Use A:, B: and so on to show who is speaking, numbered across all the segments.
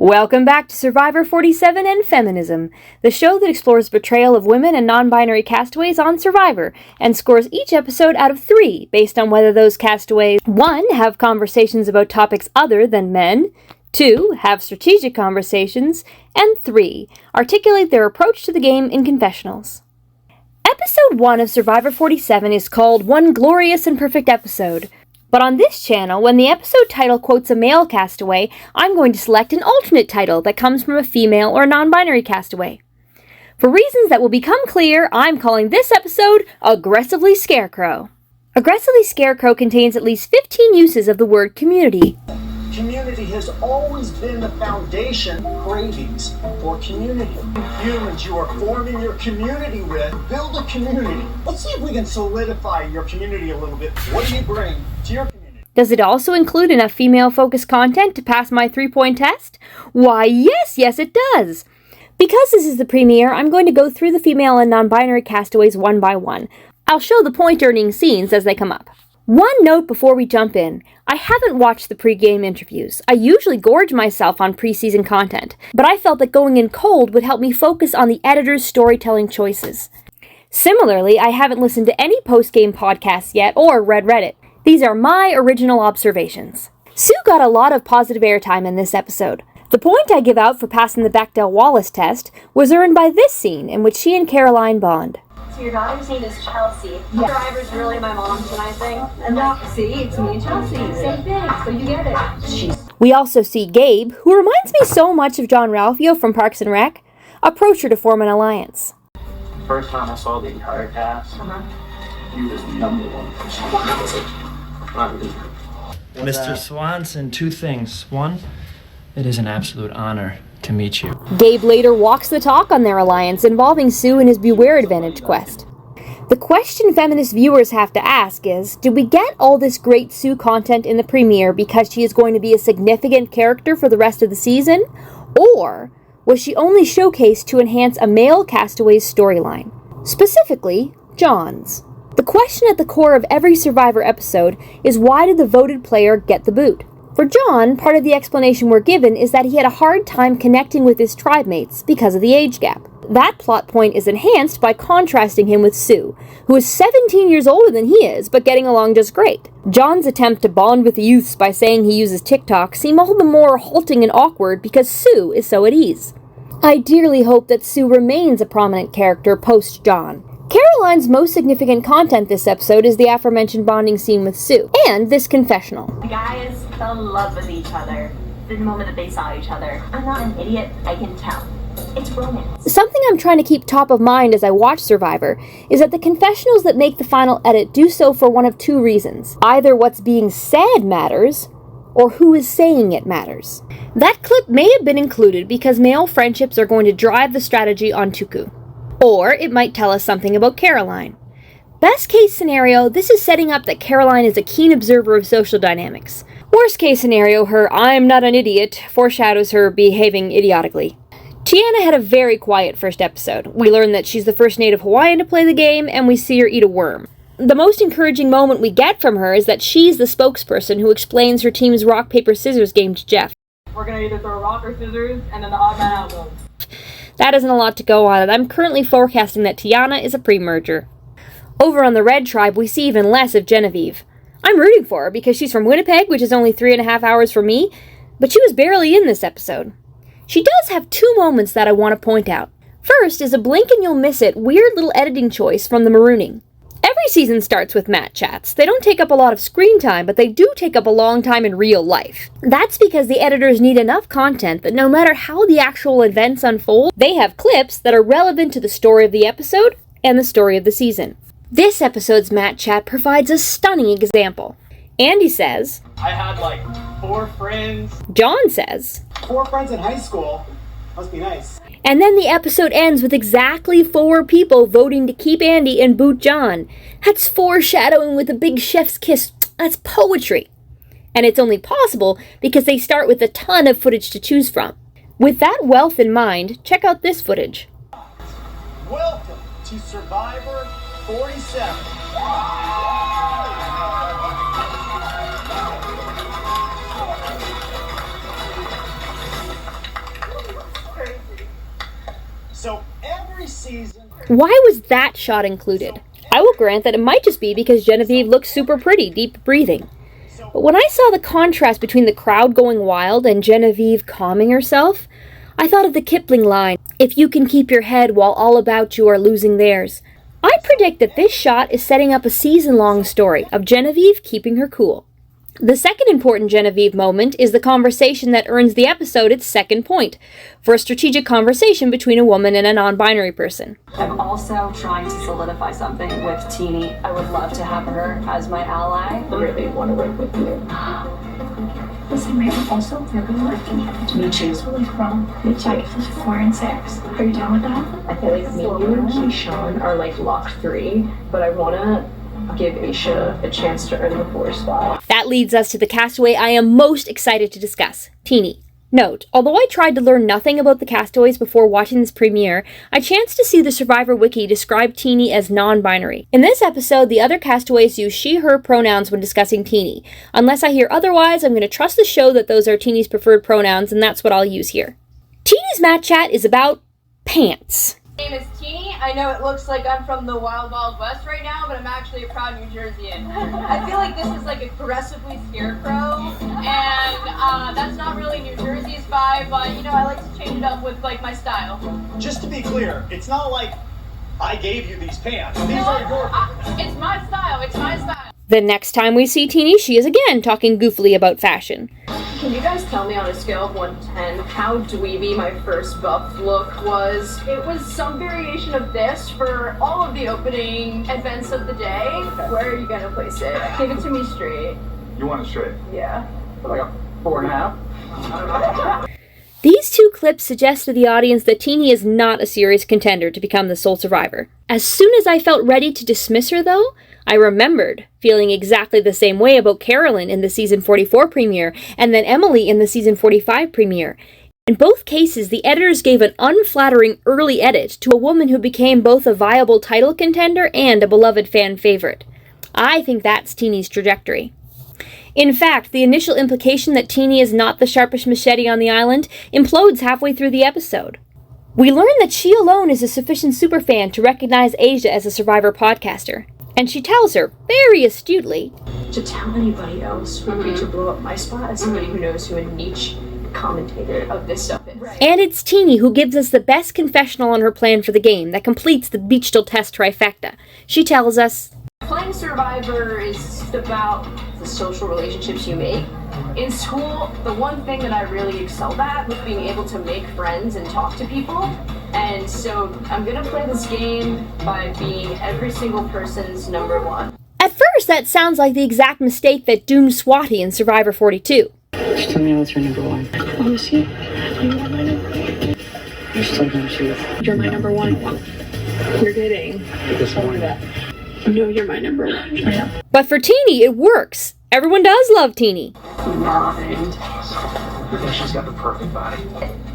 A: Welcome back to Survivor 47 and Feminism, the show that explores the portrayal of women and non-binary castaways on Survivor, and scores each episode out of 3, based on whether those castaways 1. Have conversations about topics other than men, 2. Have strategic conversations, and 3. Articulate their approach to the game in confessionals. Episode 1 of Survivor 47 is called One Glorious and Perfect Episode. But on this channel, when the episode title quotes a male castaway, I'm going to select an alternate title that comes from a female or non-binary castaway. For reasons that will become clear, I'm calling this episode Aggressively Scarecrow. Aggressively Scarecrow contains at least 15 uses of the word community.
B: Community has always been the foundation cravings for community. Humans you are forming your community with, build a community. Let's see if we can solidify your community a little bit. What do you bring to your community?
A: Does it also include enough female-focused content to pass my 3-point test? Why, yes it does! Because this is the premiere, I'm going to go through the female and non-binary castaways one by one. I'll show the point-earning scenes as they come up. One note before we jump in. I haven't watched the pre-game interviews. I usually gorge myself on pre-season content, but I felt that going in cold would help me focus on the editor's storytelling choices. Similarly, I haven't listened to any post-game podcasts yet or read Reddit. These are my original observations. Sue got a lot of positive airtime in this episode. The point I give out for passing the Bechdel-Wallace test was earned by this scene in which she and Caroline bond.
C: So your daughter's name is Chelsea.
D: Yeah.
C: Driver's really my mom tonight thing.
D: And see, it's me and Chelsea. Same thing, so you get it.
A: We also see Gabe, who reminds me so much of John Ralphio from Parks and Rec, approach her to form an alliance.
E: First time I saw the entire cast, you was number one.
F: Mr. Swanson, 2 things. 1, it is an absolute honor to meet you.
A: Gabe later walks the talk on their alliance involving Sue and his Beware Advantage quest. The question feminist viewers have to ask is, did we get all this great Sue content in the premiere because she is going to be a significant character for the rest of the season? Or was she only showcased to enhance a male castaway's storyline? Specifically, John's. The question at the core of every Survivor episode is, why did the voted player get the boot? For John, part of the explanation we're given is that he had a hard time connecting with his tribe mates because of the age gap. That plot point is enhanced by contrasting him with Sue, who is 17 years older than he is, but getting along just great. John's attempt to bond with the youths by saying he uses TikTok seem all the more halting and awkward because Sue is so at ease. I dearly hope that Sue remains a prominent character post-John. Caroline's most significant content this episode is the aforementioned bonding scene with Sue, and this confessional.
C: The guys fell in love with each other the moment that they saw each other. I'm not an idiot, I can tell. It's romance.
A: Something I'm trying to keep top of mind as I watch Survivor is that the confessionals that make the final edit do so for one of 2 reasons. Either what's being said matters, or who is saying it matters. That clip may have been included because male friendships are going to drive the strategy on Tuku. Or it might tell us something about Caroline. Best case scenario, this is setting up that Caroline is a keen observer of social dynamics. Worst case scenario, her "I'm not an idiot" foreshadows her behaving idiotically. Tiana had a very quiet first episode. We learn that she's the first native Hawaiian to play the game, and we see her eat a worm. The most encouraging moment we get from her is that she's the spokesperson who explains her team's rock, paper, scissors game to Jeff.
G: We're gonna either throw rock or scissors, and then the odd man out goes.
A: That isn't a lot to go on, and I'm currently forecasting that Tiana is a pre-merger. Over on the Red Tribe, we see even less of Genevieve. I'm rooting for her because she's from Winnipeg, which is only 3.5 hours from me, but she was barely in this episode. She does have 2 moments that I want to point out. First is a blink and you'll miss it weird little editing choice from the marooning. Every season starts with Matt chats. They don't take up a lot of screen time, but they do take up a long time in real life. That's because the editors need enough content that no matter how the actual events unfold, they have clips that are relevant to the story of the episode and the story of the season. This episode's Matt chat provides a stunning example. Andy says,
B: I had like 4 friends.
A: John says,
B: 4 friends in high school. Must be nice.
A: and then the episode ends with exactly 4 people voting to keep Andy and boot John. That's foreshadowing with a big chef's kiss. That's poetry. And it's only possible because they start with a ton of footage to choose from. With that wealth in mind, check out this footage.
B: Welcome to Survivor 47. season.
A: Why was that shot included? I will grant that it might just be because Genevieve looks super pretty, deep breathing. But when I saw the contrast between the crowd going wild and Genevieve calming herself, I thought of the Kipling line, "If you can keep your head while all about you are losing theirs." I predict that this shot is setting up a season-long story of Genevieve keeping her cool. The second important Genevieve moment is the conversation that earns the episode its second point, for a strategic conversation between a woman and a non-binary person.
H: I'm also trying to solidify something with Teeny. I would love to have her as my ally. I really want to work with you.
I: Listen, maybe also really lucky. Me too. It's really wrong. Me too. Like 4 and 6. Are you down with that?
H: I feel like me, you, and Keyshawn are like locked 3, but I want to give Aisha a chance to earn the 4 spot.
A: That leads us to the castaway I am most excited to discuss, Teeny. Note, although I tried to learn nothing about the castaways before watching this premiere, I chanced to see the Survivor Wiki describe Teeny as non-binary. In this episode, the other castaways use she/her pronouns when discussing Teeny. Unless I hear otherwise, I'm going to trust the show that those are Teeny's preferred pronouns, and that's what I'll use here. Teeny's Mat Chat is about pants.
G: My name is Teeny. I know it looks like I'm from the Wild Wild West right now, but I'm actually a proud New Jerseyan. I feel like this is like aggressively Scarecrow, and that's not really New Jersey's vibe, but you know, I like to change it up with like my style.
B: Just to be clear, it's not like I gave you these pants. These are your
G: It's my style. It's my style.
A: The next time we see Teeny, she is again talking goofily about fashion.
H: Can you guys tell me on a scale of 1 to 10 how dweeby my first buff look was?
G: It was some variation of this for all of the opening events of the day.
H: Where are you gonna place it? Give it to me straight.
E: You want it straight?
H: Yeah.
E: Like a 4.5?
A: These two clips suggest to the audience that Teeny is not a serious contender to become the sole survivor. As soon as I felt ready to dismiss her, though, I remembered feeling exactly the same way about Carolyn in the season 44 premiere, and then Emily in the season 45 premiere. In both cases, the editors gave an unflattering early edit to a woman who became both a viable title contender and a beloved fan favorite. I think that's Teeny's trajectory. In fact, the initial implication that Teeny is not the sharpest machete on the island implodes halfway through the episode. We learn that she alone is a sufficient superfan to recognize Asia as a Survivor podcaster, and she tells her, very astutely,
H: To tell anybody else would be to blow up my spot as somebody who knows who a niche commentator of this stuff is. Right.
A: And it's Teeny who gives us the best confessional on her plan for the game that completes the beach still test trifecta. She tells us,
H: Playing Survivor is about the social relationships you make. In school, the one thing that I really excelled at was being able to make friends and talk to people. And so I'm gonna play this game by being every single person's number one.
A: At first, that sounds like the exact mistake that doomed Swati in Survivor 42.
I: Just tell me what's your number 1. Oh, is she? Are you my number 1? You're still gonna choose. You're my number 1. You're kidding.
E: This morning.
I: No, you're my number 1.
A: But for Teeny, it works. Everyone does love Teeny.
E: I think she's got the perfect body.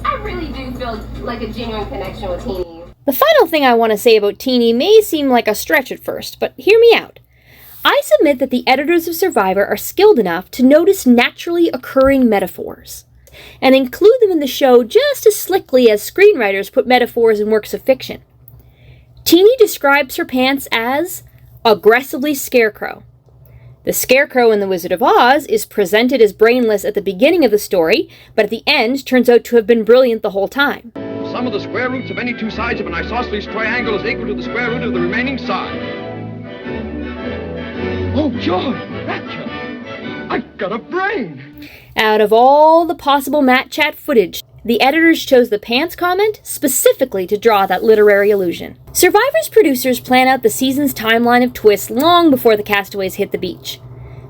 C: I really do feel like a genuine connection with Teeny.
A: The final thing I want to say about Teeny may seem like a stretch at first, but hear me out. I submit that the editors of Survivor are skilled enough to notice naturally occurring metaphors, and include them in the show just as slickly as screenwriters put metaphors in works of fiction. Teeny describes her pants as aggressively Scarecrow. The Scarecrow in The Wizard of Oz is presented as brainless at the beginning of the story, but at the end turns out to have been brilliant the whole time.
J: Sum of the square roots of any two sides of an isosceles triangle is equal to the square root of the remaining side. Oh, joy! I've got a brain!
A: Out of all the possible Mat Chat footage, the editors chose the pants comment specifically to draw that literary illusion. Survivor's producers plan out the season's timeline of twists long before the castaways hit the beach.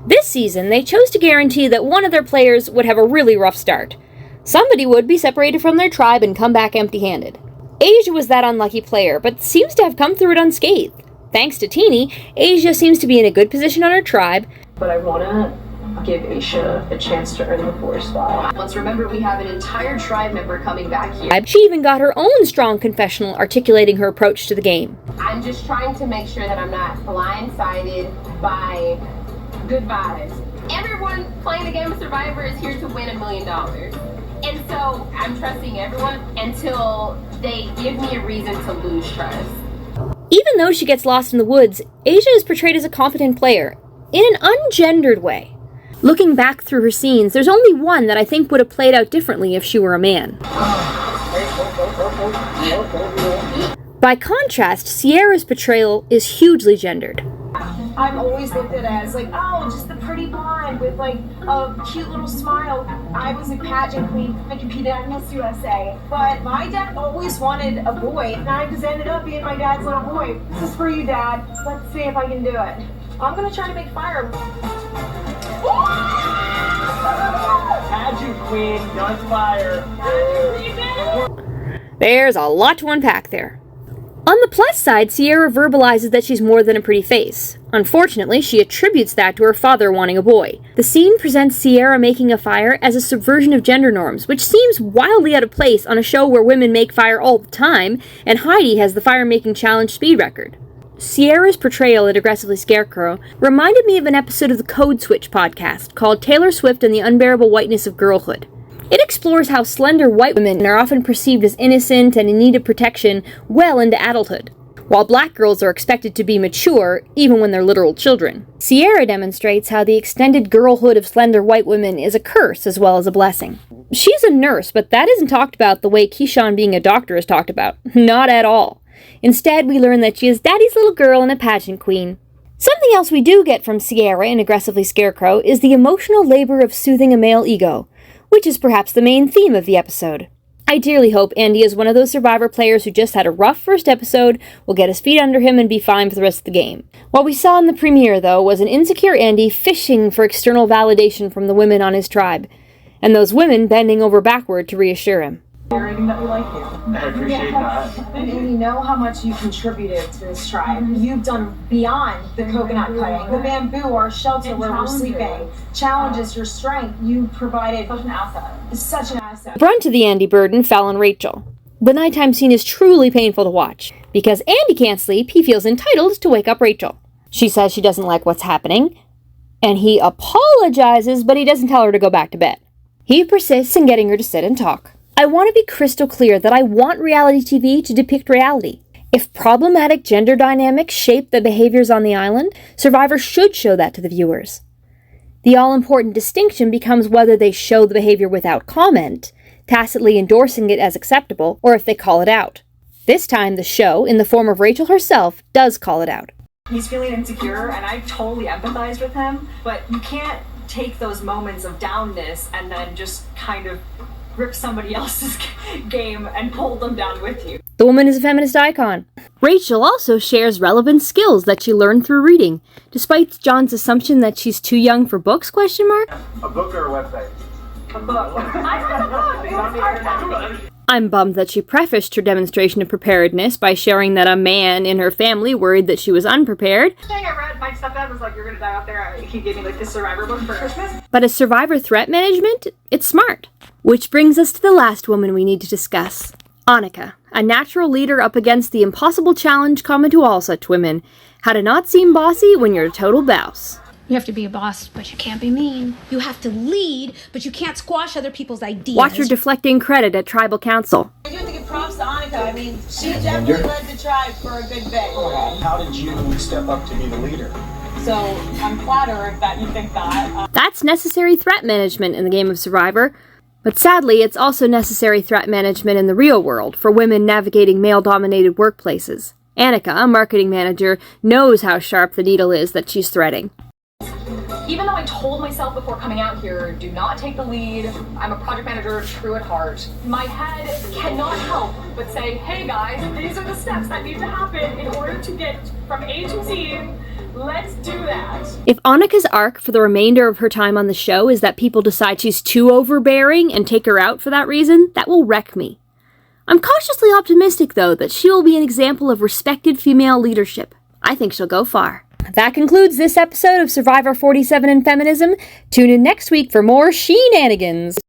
A: This season, they chose to guarantee that one of their players would have a really rough start. Somebody would be separated from their tribe and come back empty-handed. Asia was that unlucky player, but seems to have come through it unscathed. Thanks to Teeny, Asia seems to be in a good position on her tribe.
H: But I wanna give Aisha a chance to earn the 4 spot. Let's remember we have an entire tribe member coming back here.
A: She even got her own strong confessional articulating her approach to the game.
C: I'm just trying to make sure that I'm not blindsided by good vibes. Everyone playing the game of Survivor is here to win $1 million. And so I'm trusting everyone until they give me a reason to lose trust.
A: Even though she gets lost in the woods, Asia is portrayed as a confident player, in an ungendered way. Looking back through her scenes, there's only one that I think would have played out differently if she were a man. By contrast, Sierra's portrayal is hugely gendered.
H: I've always looked at it as like, oh, just the pretty blonde with like a cute little smile. I was a pageant queen. I competed at Miss USA. But my dad always wanted a boy, and I just ended up being my dad's little boy. This is for you, Dad. Let's see if I can do it. I'm gonna try to make fire.
E: Pageant queen, gun fire.
A: There's a lot to unpack there. On the plus side, Sierra verbalizes that she's more than a pretty face. Unfortunately, she attributes that to her father wanting a boy. The scene presents Sierra making a fire as a subversion of gender norms, which seems wildly out of place on a show where women make fire all the time, and Heidi has the fire-making challenge speed record. Sierra's portrayal at Aggressively Scarecrow reminded me of an episode of the Code Switch podcast called Taylor Swift and the Unbearable Whiteness of Girlhood. It explores how slender white women are often perceived as innocent and in need of protection well into adulthood, while black girls are expected to be mature even when they're literal children. Sierra demonstrates how the extended girlhood of slender white women is a curse as well as a blessing. She's a nurse, but that isn't talked about the way Keyshawn being a doctor is talked about. Not at all. Instead, we learn that she is daddy's little girl and a pageant queen. Something else we do get from Sierra in Aggressively Scarecrow is the emotional labor of soothing a male ego, which is perhaps the main theme of the episode. I dearly hope Andy is one of those Survivor players who just had a rough first episode, will get his feet under him and be fine for the rest of the game. What we saw in the premiere, though, was an insecure Andy fishing for external validation from the women on his tribe, and those women bending over backward to reassure him.
E: Hearing that we like you. I appreciate that.
H: And you know how much you contributed to this tribe. You've done beyond the coconut cutting, the bamboo, our shelter where we're sleeping, challenges your strength. You provided such an asset.
A: The brunt of the Andy burden fell on Rachel. The nighttime scene is truly painful to watch. Because Andy can't sleep, he feels entitled to wake up Rachel. She says she doesn't like what's happening, and he apologizes, but he doesn't tell her to go back to bed. He persists in getting her to sit and talk. I want to be crystal clear that I want reality TV to depict reality. If problematic gender dynamics shape the behaviors on the island, Survivor should show that to the viewers. The all-important distinction becomes whether they show the behavior without comment, tacitly endorsing it as acceptable, or if they call it out. This time, the show, in the form of Rachel herself, does call it out.
K: He's feeling insecure, and I totally empathize with him, but you can't take those moments of downness and then just kind of rip somebody else's game and pull them down with you.
A: The woman is a feminist icon. Rachel also shares relevant skills that she learned through reading, despite John's assumption that she's too young for books,
E: A book or a website?
K: A book. I have a book.
A: I'm bummed that she prefaced her demonstration of preparedness by sharing that a man in her family worried that she was unprepared.
K: The thing I read, my stepdad was like, "You're gonna die out there." He gave me like this Survivor book for Christmas.
A: But as Survivor threat management, it's smart. Which brings us to the last woman we need to discuss. Annika, a natural leader up against the impossible challenge common to all such women. How to not seem bossy when you're a total boss.
L: You have to be a boss, but you can't be mean. You have to lead, but you can't squash other people's ideas.
A: Watch her deflecting credit at tribal council.
G: I do have to give props to Annika. I mean, she definitely led the tribe for a good bit.
B: How did you step up to be the leader?
K: So I'm flattered that you think that.
A: That's necessary threat management in the game of Survivor. But sadly, it's also necessary threat management in the real world for women navigating male-dominated workplaces. Annika, a marketing manager, knows how sharp the needle is that she's threading.
K: Even though I told myself before coming out here, do not take the lead, I'm a project manager, true at heart, my head cannot help but say, hey guys, these are the steps that need to happen in order to get from A to Z. Let's do that.
A: If Annika's arc for the remainder of her time on the show is that people decide she's too overbearing and take her out for that reason, that will wreck me. I'm cautiously optimistic, though, that she will be an example of respected female leadership. I think she'll go far. That concludes this episode of Survivor 47 and Feminism. Tune in next week for more shenanigans.